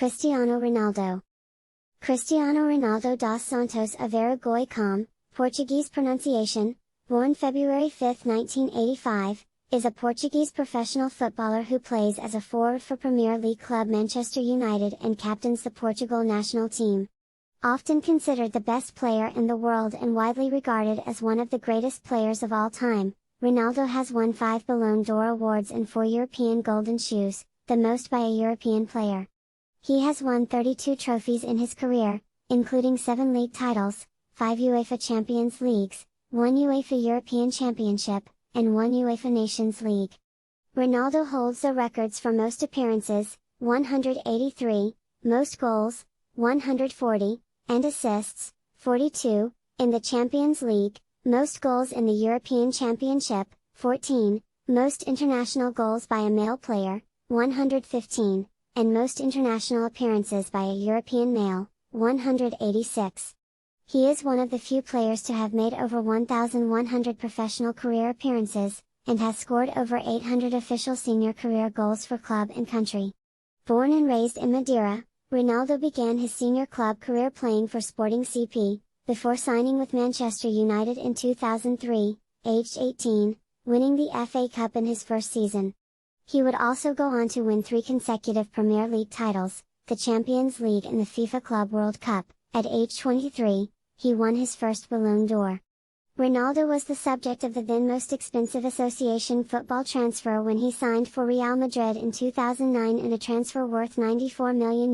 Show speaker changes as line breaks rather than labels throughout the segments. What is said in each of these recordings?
Cristiano Ronaldo. Cristiano Ronaldo dos Santos Aveiro ComM, Portuguese pronunciation, born February 5, 1985, is a Portuguese professional footballer who plays as a forward for Premier League club Manchester United and captains the Portugal national team. Often considered the best player in the world and widely regarded as one of the greatest players of all time, Ronaldo has won 5 Ballon d'Or awards and 4 European Golden Shoes, the most by a European player. He has won 32 trophies in his career, including 7 league titles, 5 UEFA Champions Leagues, 1 UEFA European Championship, and 1 UEFA Nations League. Ronaldo holds the records for most appearances, 183, most goals, 140, and assists, 42, in the Champions League, most goals in the European Championship, 14, most international goals by a male player, 115, and most international appearances by a European male, 186. He is one of the few players to have made over 1,100 professional career appearances, and has scored over 800 official senior career goals for club and country. Born and raised in Madeira, Ronaldo began his senior club career playing for Sporting CP, before signing with Manchester United in 2003, aged 18, winning the FA Cup in his first season. He would also go on to win 3 consecutive Premier League titles, the Champions League and the FIFA Club World Cup. At age 23, he won his first Ballon d'Or. Ronaldo was the subject of the then most expensive association football transfer when he signed for Real Madrid in 2009 in a transfer worth €94 million,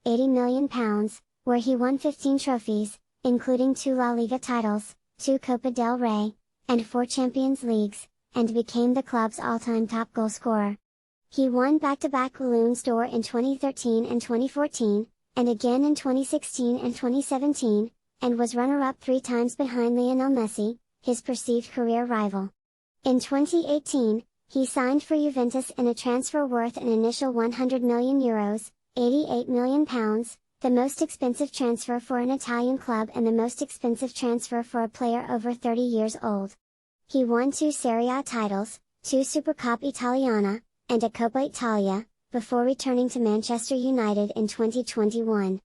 £80 million, where he won 15 trophies, including 2 La Liga titles, 2 Copa del Rey, and 4 Champions Leagues, and became the club's all-time top goal scorer. He won back-to-back Ballon d'Or in 2013 and 2014, and again in 2016 and 2017, and was runner-up 3 times behind Lionel Messi, his perceived career rival. In 2018, he signed for Juventus in a transfer worth an initial €100 million, £88 million, the most expensive transfer for an Italian club and the most expensive transfer for a player over 30 years old. He won 2 Serie A titles, 2 Supercoppa Italiana, and a Coppa Italia, before returning to Manchester United in 2021.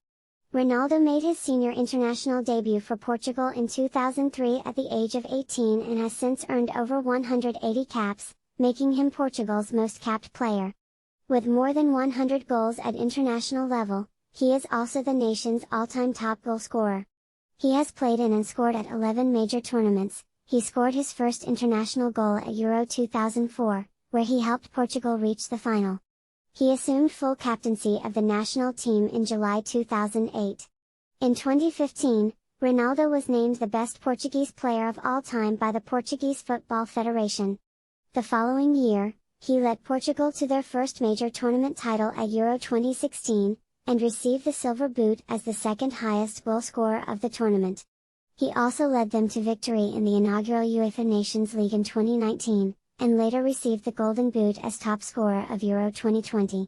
Ronaldo made his senior international debut for Portugal in 2003 at the age of 18 and has since earned over 180 caps, making him Portugal's most capped player. With more than 100 goals at international level, he is also the nation's all-time top goal scorer. He has played in and scored at 11 major tournaments. He scored his first international goal at Euro 2004, where he helped Portugal reach the final. He assumed full captaincy of the national team in July 2008. In 2015, Ronaldo was named the best Portuguese player of all time by the Portuguese Football Federation. The following year, he led Portugal to their first major tournament title at Euro 2016, and received the Silver Boot as the second highest goal scorer of the tournament. He also led them to victory in the inaugural UEFA Nations League in 2019, and later received the Golden Boot as top scorer of Euro 2020.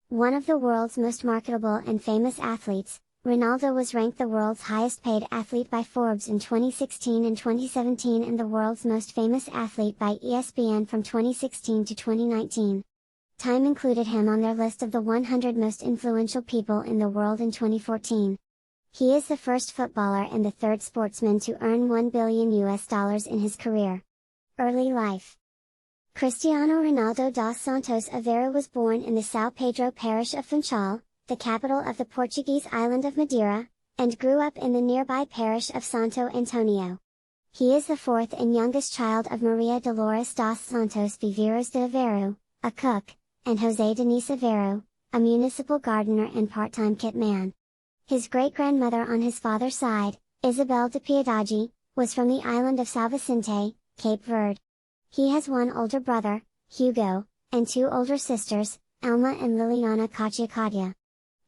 One of the world's most marketable and famous athletes, Ronaldo was ranked the world's highest paid athlete by Forbes in 2016 and 2017 and the world's most famous athlete by ESPN from 2016 to 2019. Time included him on their list of the 100 most influential people in the world in 2014. He is the first footballer and the third sportsman to earn $1 billion in his career. Early life. Cristiano Ronaldo dos Santos Aveiro was born in the São Pedro parish of Funchal, the capital of the Portuguese island of Madeira, and grew up in the nearby parish of Santo Antonio. He is the 4th and youngest child of Maria Dolores dos Santos Viveiros de Aveiro, a cook, and José Denise Aveiro, a municipal gardener and part-time kit man. His great-grandmother on his father's side, Isabel de Piedade, was from the island of São Vicente, Cape Verde. He has one older brother, Hugo, and 2 older sisters, Elma and Liliana ʁɔťkaťia.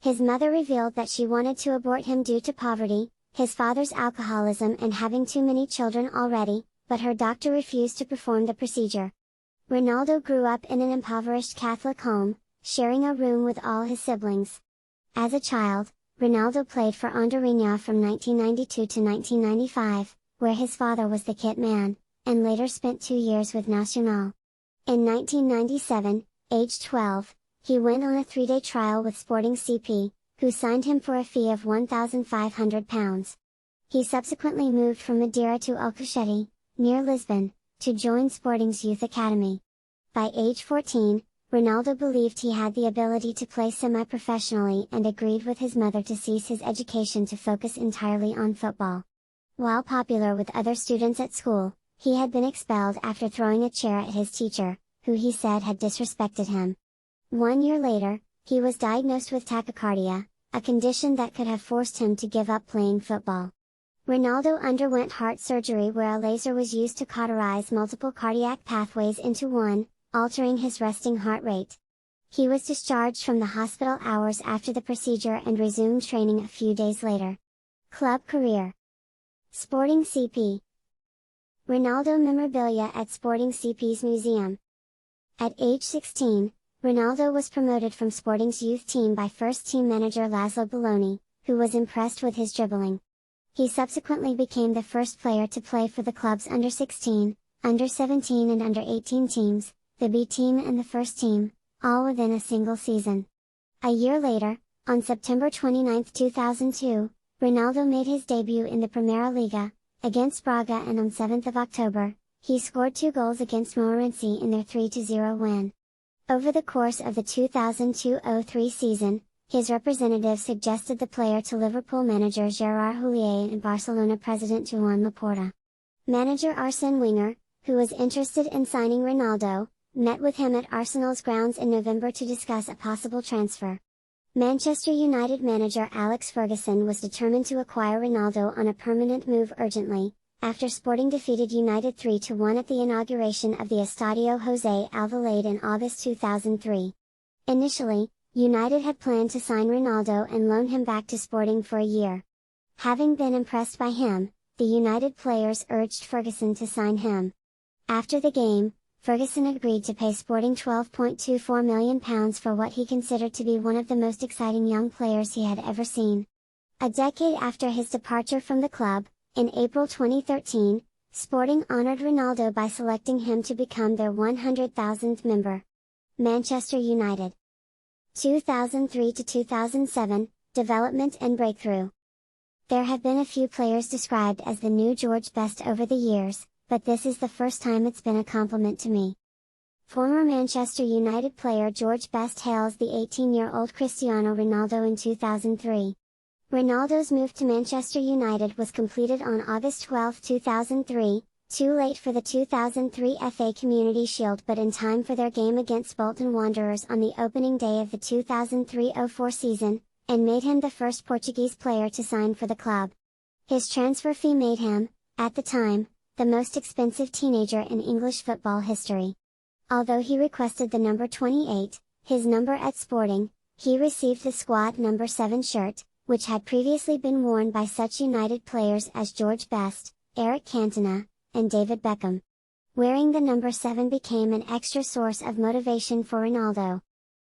His mother revealed that she wanted to abort him due to poverty, his father's alcoholism and having too many children already, but her doctor refused to perform the procedure. Ronaldo grew up in an impoverished Catholic home, sharing a room with all his siblings. As a child, Ronaldo played for Andorinha from 1992 to 1995, where his father was the kit man, and later spent 2 years with Nacional. In 1997, aged 12, he went on a 3-day trial with Sporting CP, who signed him for a fee of £1,500. He subsequently moved from Madeira to Alcochete, near Lisbon, to join Sporting's youth academy. By age 14, Ronaldo believed he had the ability to play semi-professionally and agreed with his mother to cease his education to focus entirely on football. While popular with other students at school, he had been expelled after throwing a chair at his teacher, who he said had disrespected him. 1 year later, he was diagnosed with tachycardia, a condition that could have forced him to give up playing football. Ronaldo underwent heart surgery where a laser was used to cauterize multiple cardiac pathways into one, altering his resting heart rate. He was discharged from the hospital hours after the procedure and resumed training a few days later. Club career. Sporting CP. Ronaldo memorabilia at Sporting CP's museum. At age 16, Ronaldo was promoted from Sporting's youth team by first-team manager Laszlo Ballon, who was impressed with his dribbling. He subsequently became the first player to play for the club's under-16, under-17 and under-18 teams, the B team and the first team, all within a single season. A year later, on September 29, 2002, Ronaldo made his debut in the Primeira Liga, against Braga, and on 7 October, he scored 2 goals against Moreirense in their 3-0 win. Over the course of the 2002-03 season, his representatives suggested the player to Liverpool manager Gerard Houllier and Barcelona president Joan Laporta. Manager Arsene Wenger, who was interested in signing Ronaldo, met with him at Arsenal's grounds in November to discuss a possible transfer. Manchester United manager Alex Ferguson was determined to acquire Ronaldo on a permanent move urgently, after Sporting defeated United 3-1 at the inauguration of the Estadio José Alvalade in August 2003. Initially, United had planned to sign Ronaldo and loan him back to Sporting for a year. Having been impressed by him, the United players urged Ferguson to sign him. After the game, Ferguson agreed to pay Sporting £12.24 million for what he considered to be one of the most exciting young players he had ever seen. A decade after his departure from the club, in April 2013, Sporting honored Ronaldo by selecting him to become their 100,000th member. Manchester United. 2003-2007, Development and Breakthrough. There have been a few players described as the new George Best over the years, but this is the first time it's been a compliment to me. Former Manchester United player George Best hails the 18-year-old Cristiano Ronaldo in 2003. Ronaldo's move to Manchester United was completed on August 12, 2003, too late for the 2003 FA Community Shield but in time for their game against Bolton Wanderers on the opening day of the 2003-04 season, and made him the first Portuguese player to sign for the club. His transfer fee made him, at the time, the most expensive teenager in English football history. Although he requested the number 28, his number at Sporting, he received the squad number 7 shirt, which had previously been worn by such United players as George Best, Eric Cantona, and David Beckham. Wearing the number 7 became an extra source of motivation for Ronaldo.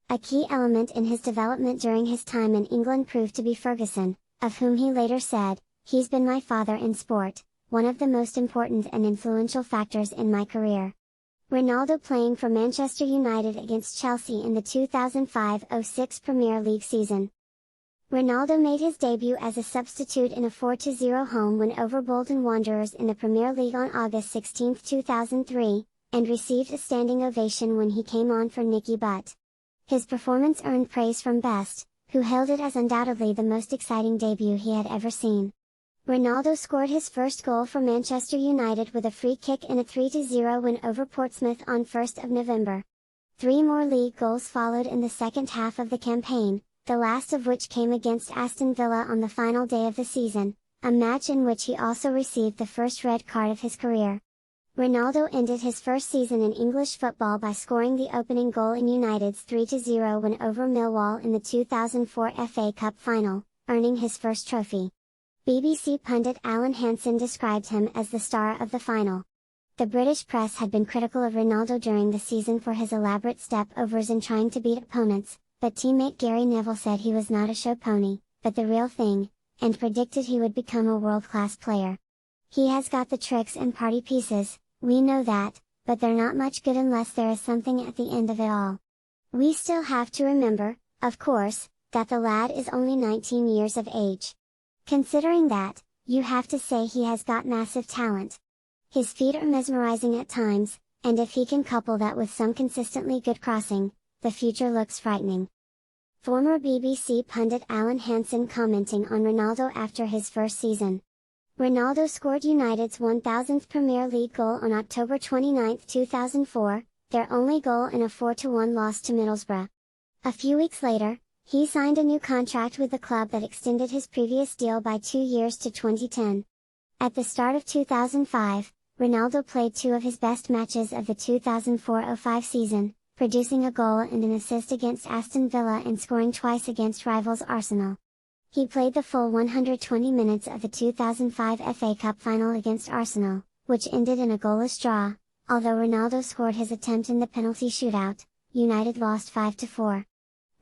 A key element in his development during his time in England proved to be Ferguson, of whom he later said, "He's been my father in sport, one of the most important and influential factors in my career." Ronaldo playing for Manchester United against Chelsea in the 2005-06 Premier League season. Ronaldo made his debut as a substitute in a 4-0 home win over Bolton Wanderers in the Premier League on August 16, 2003, and received a standing ovation when he came on for Nicky Butt. His performance earned praise from Best, who hailed it as undoubtedly the most exciting debut he had ever seen. Ronaldo scored his first goal for Manchester United with a free kick in a 3-0 win over Portsmouth on 1 November. 3 more league goals followed in the second half of the campaign, the last of which came against Aston Villa on the final day of the season, a match in which he also received the first red card of his career. Ronaldo ended his first season in English football by scoring the opening goal in United's 3-0 win over Millwall in the 2004 FA Cup final, earning his first trophy. BBC pundit Alan Hansen described him as the star of the final. The British press had been critical of Ronaldo during the season for his elaborate step-overs in trying to beat opponents, but teammate Gary Neville said he was not a show pony, but the real thing, and predicted he would become a world-class player. "He has got the tricks and party pieces, we know that, but they're not much good unless there is something at the end of it all." We still have to remember, of course, that the lad is only 19 years of age. Considering that, you have to say he has got massive talent. His feet are mesmerizing at times, and if he can couple that with some consistently good crossing, the future looks frightening. Former BBC pundit Alan Hansen commenting on Ronaldo after his first season. Ronaldo scored United's 1000th Premier League goal on October 29, 2004, their only goal in a 4-1 loss to Middlesbrough. A few weeks later, he signed a new contract with the club that extended his previous deal by 2 years to 2010. At the start of 2005, Ronaldo played 2 of his best matches of the 2004-05 season, producing a goal and an assist against Aston Villa and scoring twice against rivals Arsenal. He played the full 120 minutes of the 2005 FA Cup final against Arsenal, which ended in a goalless draw. Although Ronaldo scored his attempt in the penalty shootout, United lost 5-4.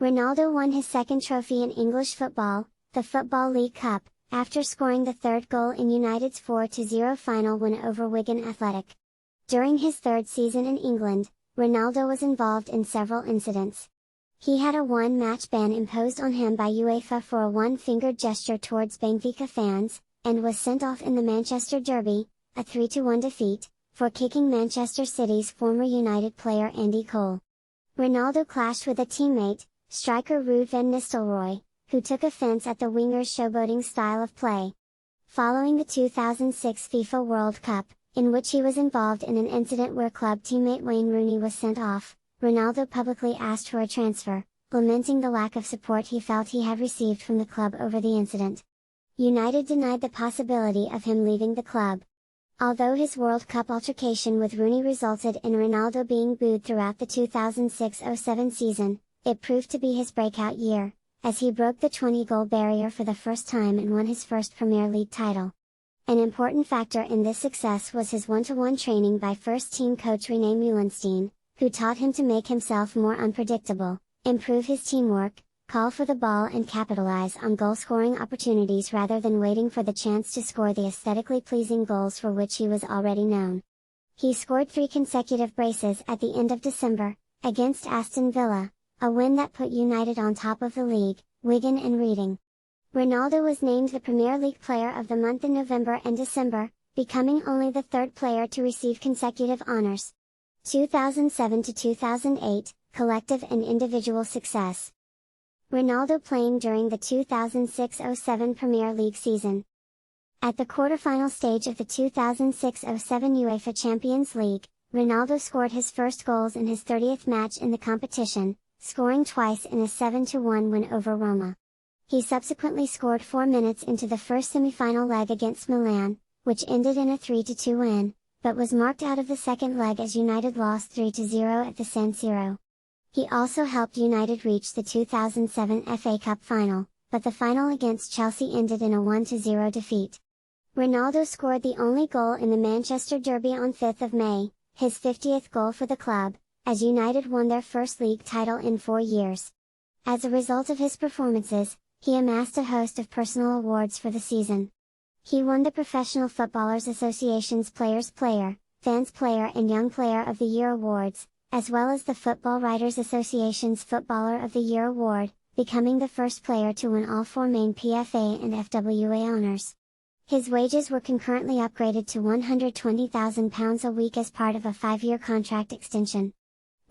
Ronaldo won his second trophy in English football, the Football League Cup, after scoring the third goal in United's 4-0 final win over Wigan Athletic. During his third season in England, Ronaldo was involved in several incidents. He had a one-match ban imposed on him by UEFA for a one-fingered gesture towards Benfica fans, and was sent off in the Manchester Derby, a 3-1 defeat, for kicking Manchester City's former United player Andy Cole. Ronaldo clashed with a teammate, striker Ruud van Nistelrooy, who took offense at the winger's showboating style of play. Following the 2006 FIFA World Cup, in which he was involved in an incident where club teammate Wayne Rooney was sent off, Ronaldo publicly asked for a transfer, lamenting the lack of support he felt he had received from the club over the incident. United denied the possibility of him leaving the club. Although his World Cup altercation with Rooney resulted in Ronaldo being booed throughout the 2006-07 season, it proved to be his breakout year, as he broke the 20-goal barrier for the first time and won his first Premier League title. An important factor in this success was his one-to-one training by first-team coach René Meulenstein, who taught him to make himself more unpredictable, improve his teamwork, call for the ball and capitalize on goal-scoring opportunities rather than waiting for the chance to score the aesthetically pleasing goals for which he was already known. He scored 3 consecutive braces at the end of December, against Aston Villa, a win that put United on top of the league, Wigan and Reading. Ronaldo was named the Premier League Player of the Month in November and December, becoming only the third player to receive consecutive honors. 2007-2008, collective and individual success. Ronaldo playing during the 2006-07 Premier League season. At the quarter-final stage of the 2006-07 UEFA Champions League, Ronaldo scored his first goals in his 30th match in the competition, scoring twice in a 7-1 win over Roma. He subsequently scored 4 minutes into the first semi-final leg against Milan, which ended in a 3-2 win, but was marked out of the second leg as United lost 3-0 at the San Siro. He also helped United reach the 2007 FA Cup final, but the final against Chelsea ended in a 1-0 defeat. Ronaldo scored the only goal in the Manchester Derby on 5 May, his 50th goal for the club, as United won their first league title in 4 years. As a result of his performances, he amassed a host of personal awards for the season. He won the Professional Footballers Association's Players Player, Fans Player and Young Player of the Year awards, as well as the Football Writers Association's Footballer of the Year award, becoming the first player to win all 4 main PFA and FWA honors. His wages were concurrently upgraded to £120,000 a week as part of a 5-year contract extension.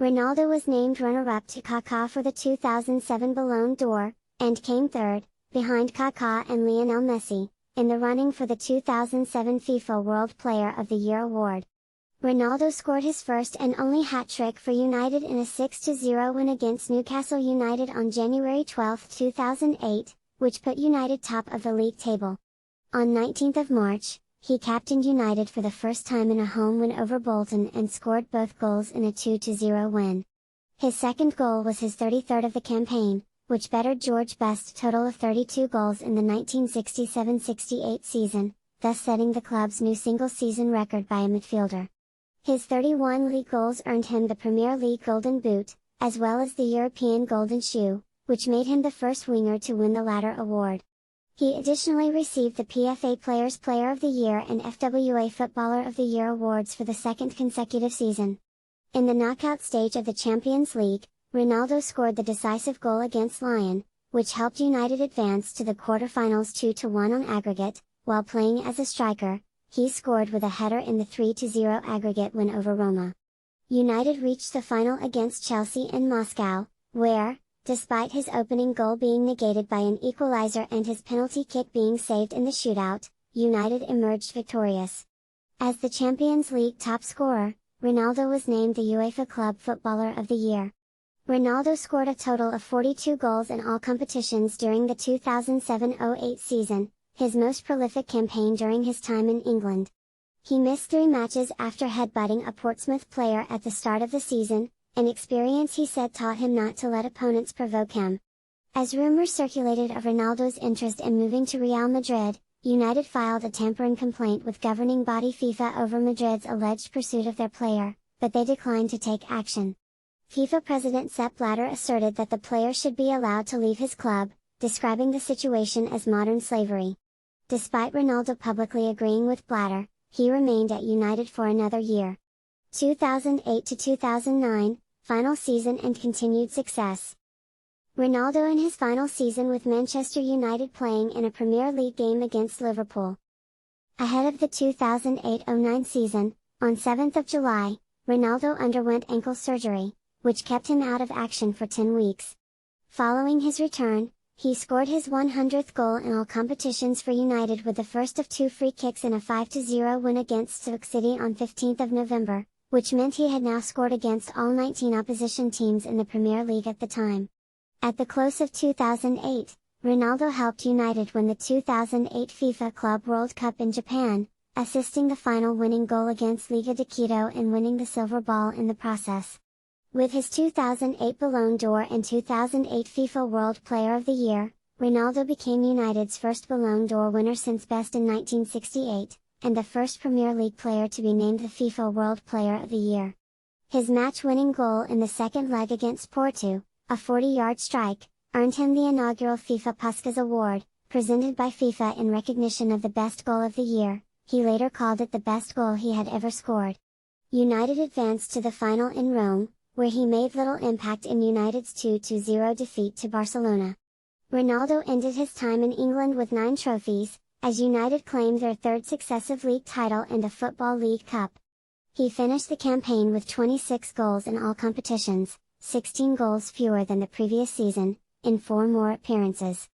Ronaldo was named runner-up to Kaká for the 2007 Ballon d'Or, and came third, behind Kaká and Lionel Messi, in the running for the 2007 FIFA World Player of the Year award. Ronaldo scored his first and only hat-trick for United in a 6-0 win against Newcastle United on January 12, 2008, which put United top of the league table. On 19 March, he captained United for the first time in a home win over Bolton and scored both goals in a 2-0 win. His second goal was his 33rd of the campaign, which bettered George Best's total of 32 goals in the 1967-68 season, thus setting the club's new single-season record by a midfielder. His 31 league goals earned him the Premier League Golden Boot, as well as the European Golden Shoe, which made him the first winger to win the latter award. He additionally received the PFA Players Player of the Year and FWA Footballer of the Year awards for the second consecutive season. In the knockout stage of the Champions League, Ronaldo scored the decisive goal against Lyon, which helped United advance to the quarter-finals 2-1 on aggregate. While playing as a striker, he scored with a header in the 3-0 aggregate win over Roma. United reached the final against Chelsea in Moscow, where, despite his opening goal being negated by an equalizer and his penalty kick being saved in the shootout, United emerged victorious. As the Champions League top scorer, Ronaldo was named the UEFA Club Footballer of the Year. Ronaldo scored a total of 42 goals in all competitions during the 2007-08 season, his most prolific campaign during his time in England. He missed 3 matches after headbutting a Portsmouth player at the start of the season, an experience he said taught him not to let opponents provoke him. As rumors circulated of Ronaldo's interest in moving to Real Madrid, United filed a tampering complaint with governing body FIFA over Madrid's alleged pursuit of their player, but they declined to take action. FIFA President Sepp Blatter asserted that the player should be allowed to leave his club, describing the situation as modern slavery. Despite Ronaldo publicly agreeing with Blatter, he remained at United for another year. 2008-2009, final season and continued success. Ronaldo in his final season with Manchester United playing in a Premier League game against Liverpool. Ahead of the 2008-09 season, on 7th of July, Ronaldo underwent ankle surgery, which kept him out of action for 10 weeks. Following his return, he scored his 100th goal in all competitions for United with the first of 2 free kicks in a 5-0 win against Stoke City on 15th of November, which meant he had now scored against all 19 opposition teams in the Premier League at the time. At the close of 2008, Ronaldo helped United win the 2008 FIFA Club World Cup in Japan, assisting the final winning goal against Liga de Quito and winning the silver ball in the process. With his 2008 Ballon d'Or and 2008 FIFA World Player of the Year, Ronaldo became United's first Ballon d'Or winner since Best in 1968, and the first Premier League player to be named the FIFA World Player of the Year. His match-winning goal in the second leg against Porto, a 40-yard strike, earned him the inaugural FIFA Puskas Award, presented by FIFA in recognition of the best goal of the year. He later called it the best goal he had ever scored. United advanced to the final in Rome, where he made little impact in United's 2-0 defeat to Barcelona. Ronaldo ended his time in England with 9 trophies, as United claimed their 3rd successive league title and the Football League Cup. He finished the campaign with 26 goals in all competitions, 16 goals fewer than the previous season, in 4 more appearances.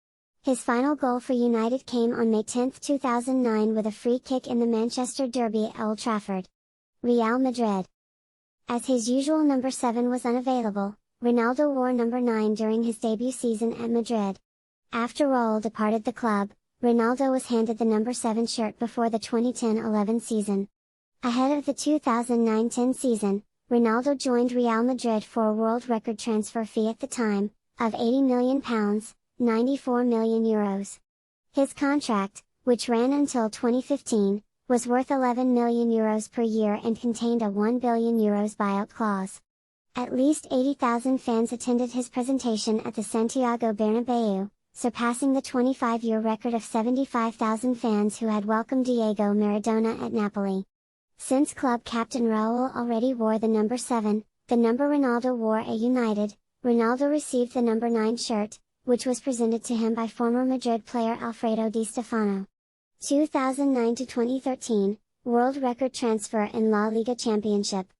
His final goal for United came on May 10, 2009 with a free kick in the Manchester Derby at Old Trafford. Real Madrid. As his usual number 7 was unavailable, Ronaldo wore number 9 during his debut season at Madrid. After Raúl departed the club, Ronaldo was handed the number 7 shirt before the 2010-11 season. Ahead of the 2009-10 season, Ronaldo joined Real Madrid for a world record transfer fee at the time, of £80 million, €94 million. His contract, which ran until 2015, was worth €11 million per year and contained a €1 billion buyout clause. At least 80,000 fans attended his presentation at the Santiago Bernabéu, surpassing the 25-year record of 75,000 fans who had welcomed Diego Maradona at Napoli. Since club captain Raúl already wore the number 7, the number Ronaldo wore at United, Ronaldo received the number 9 shirt, which was presented to him by former Madrid player Alfredo Di Stefano. 2009-2013, world record transfer in La Liga Championship.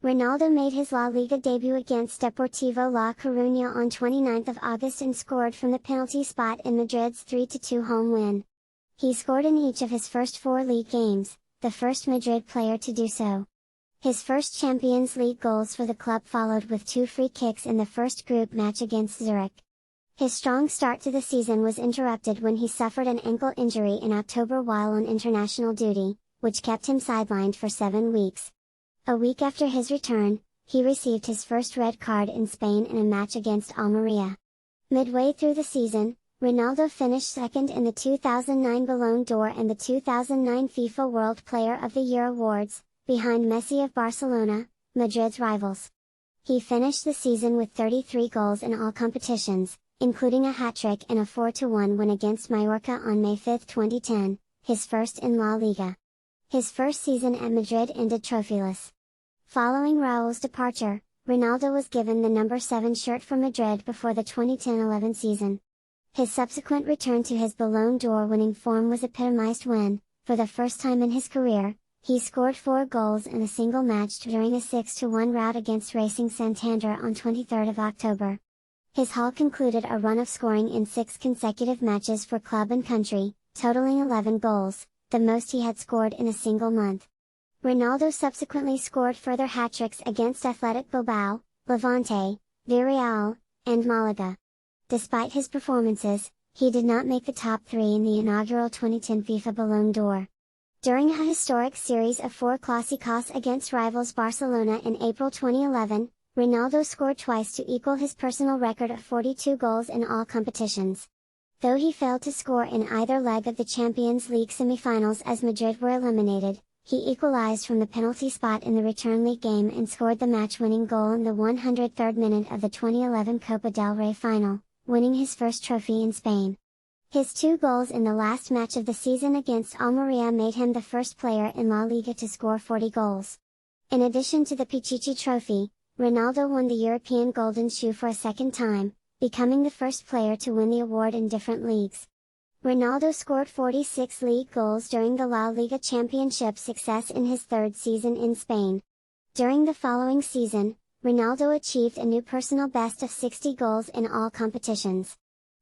Ronaldo made his La Liga debut against Deportivo La Coruña on 29 August and scored from the penalty spot in Madrid's 3-2 home win. He scored in each of his first 4 league games, the first Madrid player to do so. His first Champions League goals for the club followed with 2 free kicks in the first group match against Zurich. His strong start to the season was interrupted when he suffered an ankle injury in October while on international duty, which kept him sidelined for 7 weeks. A week after his return, he received his first red card in Spain in a match against Almería. Midway through the season, Ronaldo finished second in the 2009 Ballon d'Or and the 2009 FIFA World Player of the Year awards, behind Messi of Barcelona, Madrid's rivals. He finished the season with 33 goals in all competitions, including a hat-trick and a 4-1 win against Mallorca on May 5, 2010, his first in La Liga. His first season at Madrid ended trophyless. Following Raúl's departure, Ronaldo was given the number 7 shirt for Madrid before the 2010-11 season. His subsequent return to his Ballon d'Or winning form was epitomized when, for the first time in his career, he scored 4 goals in a single match during a 6-1 rout against Racing Santander on 23 October. His haul concluded a run of scoring in 6 consecutive matches for club and country, totaling 11 goals, the most he had scored in a single month. Ronaldo subsequently scored further hat-tricks against Athletic Bilbao, Levante, Villarreal, and Malaga. Despite his performances, he did not make the top 3 in the inaugural 2010 FIFA Ballon d'Or. During a historic series of 4 Clásicos against rivals Barcelona in April 2011, Ronaldo scored twice to equal his personal record of 42 goals in all competitions. Though he failed to score in either leg of the Champions League semi-finals as Madrid were eliminated, he equalized from the penalty spot in the return leg game and scored the match-winning goal in the 103rd minute of the 2011 Copa del Rey final, winning his first trophy in Spain. His 2 goals in the last match of the season against Almería made him the first player in La Liga to score 40 goals. In addition to the Pichichi Trophy, Ronaldo won the European Golden Shoe for a second time, becoming the first player to win the award in different leagues. Ronaldo scored 46 league goals during the La Liga Championship success in his 3rd season in Spain. During the following season, Ronaldo achieved a new personal best of 60 goals in all competitions.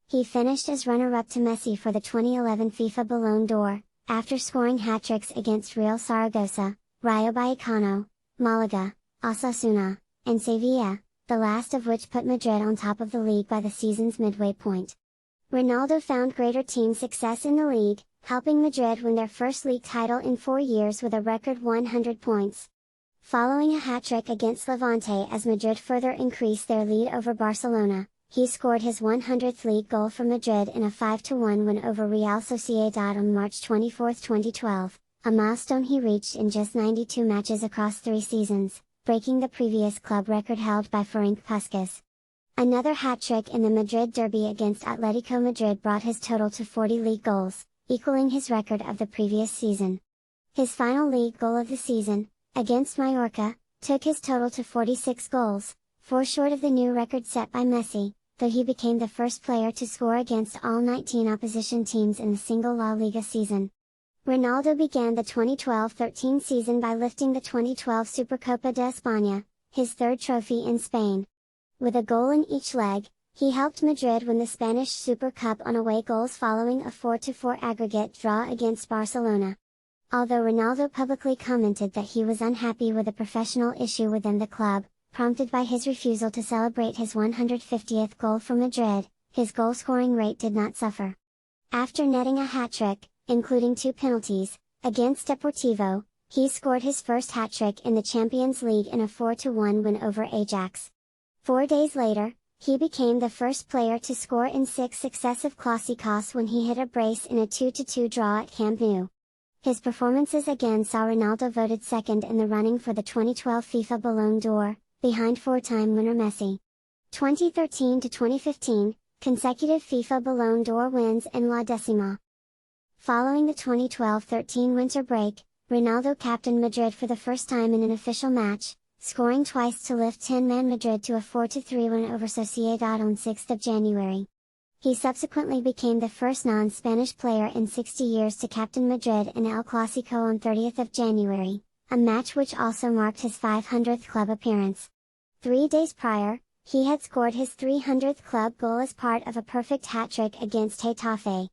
He finished as runner-up to Messi for the 2011 FIFA Ballon d'Or, after scoring hat-tricks against Real Zaragoza, Rayo Vallecano, Malaga, Osasuna, and Sevilla, the last of which put Madrid on top of the league by the season's midway point. Ronaldo found greater team success in the league, helping Madrid win their first league title in 4 years with a record 100 points. Following a hat-trick against Levante as Madrid further increased their lead over Barcelona, he scored his 100th league goal for Madrid in a 5-1 win over Real Sociedad on March 24, 2012, a milestone he reached in just 92 matches across 3 seasons, breaking the previous club record held by Ferenc Puskás. Another hat-trick in the Madrid derby against Atletico Madrid brought his total to 40 league goals, equaling his record of the previous season. His final league goal of the season, against Mallorca, took his total to 46 goals, 4 short of the new record set by Messi, though he became the first player to score against all 19 opposition teams in a single La Liga season. Ronaldo began the 2012-13 season by lifting the 2012 Supercopa de España, his 3rd trophy in Spain. With a goal in each leg, he helped Madrid win the Spanish Super Cup on away goals following a 4-4 aggregate draw against Barcelona. Although Ronaldo publicly commented that he was unhappy with a professional issue within the club, prompted by his refusal to celebrate his 150th goal for Madrid, his goal-scoring rate did not suffer. After netting a hat-trick, including 2 penalties, against Deportivo, he scored his first hat-trick in the Champions League in a 4-1 win over Ajax. 4 days later, he became the first player to score in 6 successive Clásicos when he hit a brace in a 2-2 draw at Camp Nou. His performances again saw Ronaldo voted second in the running for the 2012 FIFA Ballon d'Or, behind 4-time winner Messi. 2013 to 2015, consecutive FIFA Ballon d'Or wins in La Decima. Following the 2012-13 winter break, Ronaldo captained Madrid for the first time in an official match, scoring twice to lift 10-man Madrid to a 4-3 win over Sociedad on 6 January. He subsequently became the first non-Spanish player in 60 years to captain Madrid in El Clásico on 30 January, a match which also marked his 500th club appearance. 3 days prior, he had scored his 300th club goal as part of a perfect hat-trick against Getafe,